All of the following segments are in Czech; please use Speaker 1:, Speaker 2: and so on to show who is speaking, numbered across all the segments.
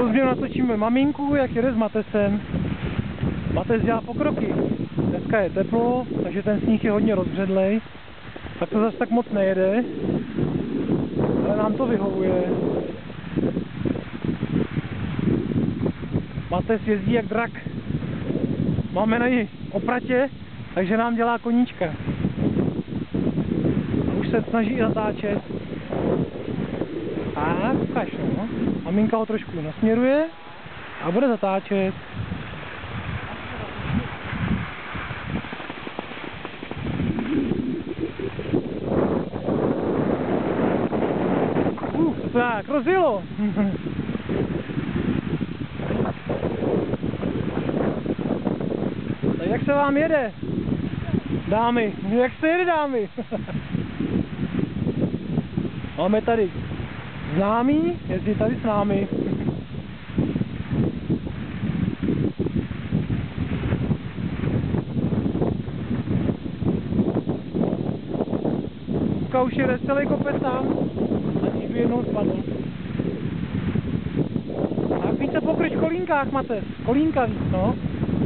Speaker 1: Pro změnu natočíme maminku, jak jede s Matesem. Mates dělá pokroky. Dneska je teplo, takže ten sníh je hodně rozbředlej. Tak to zase tak moc nejede. Ale nám to vyhovuje. Mates jezdí jak drak. Máme na něj opratě, takže nám dělá koníčka. A už se snaží zatáčet. A ukáž, no. Maminka ho trošku nasměruje a bude zatáčet. Tak, rozjelo. Tak jak se vám jede? Dámy, jak se jede, dámy? Máme tady známý, jezdí tady s námi. Luka už jede celý kopec sám, aniž by jednou spadl. Tak více pokryč v kolínkách, Mates, kolínka víc, no.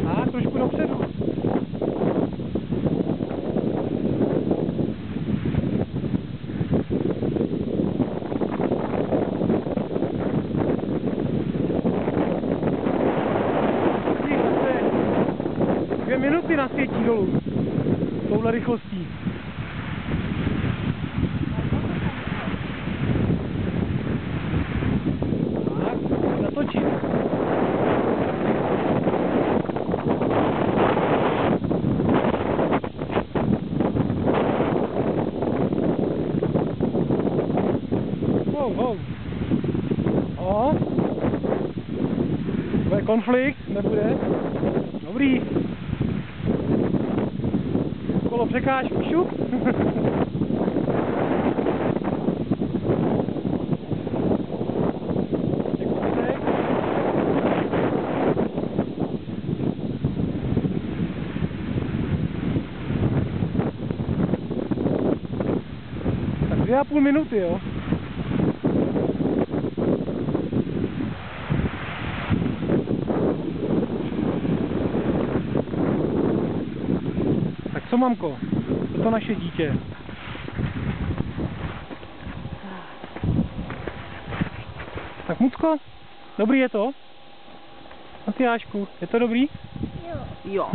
Speaker 1: A trošku dopředu. Minuty na světí dolů touhle rychlostí. Tak, natočit. Wow. O. Bude konflikt, nebude? Dobrý. Kolo překážku, šup. Tak 2,5 minuty, jo. Co, mamko? Je to naše dítě. Tak, Mucko, dobrý je to? Matyášku, je to dobrý?
Speaker 2: Jo.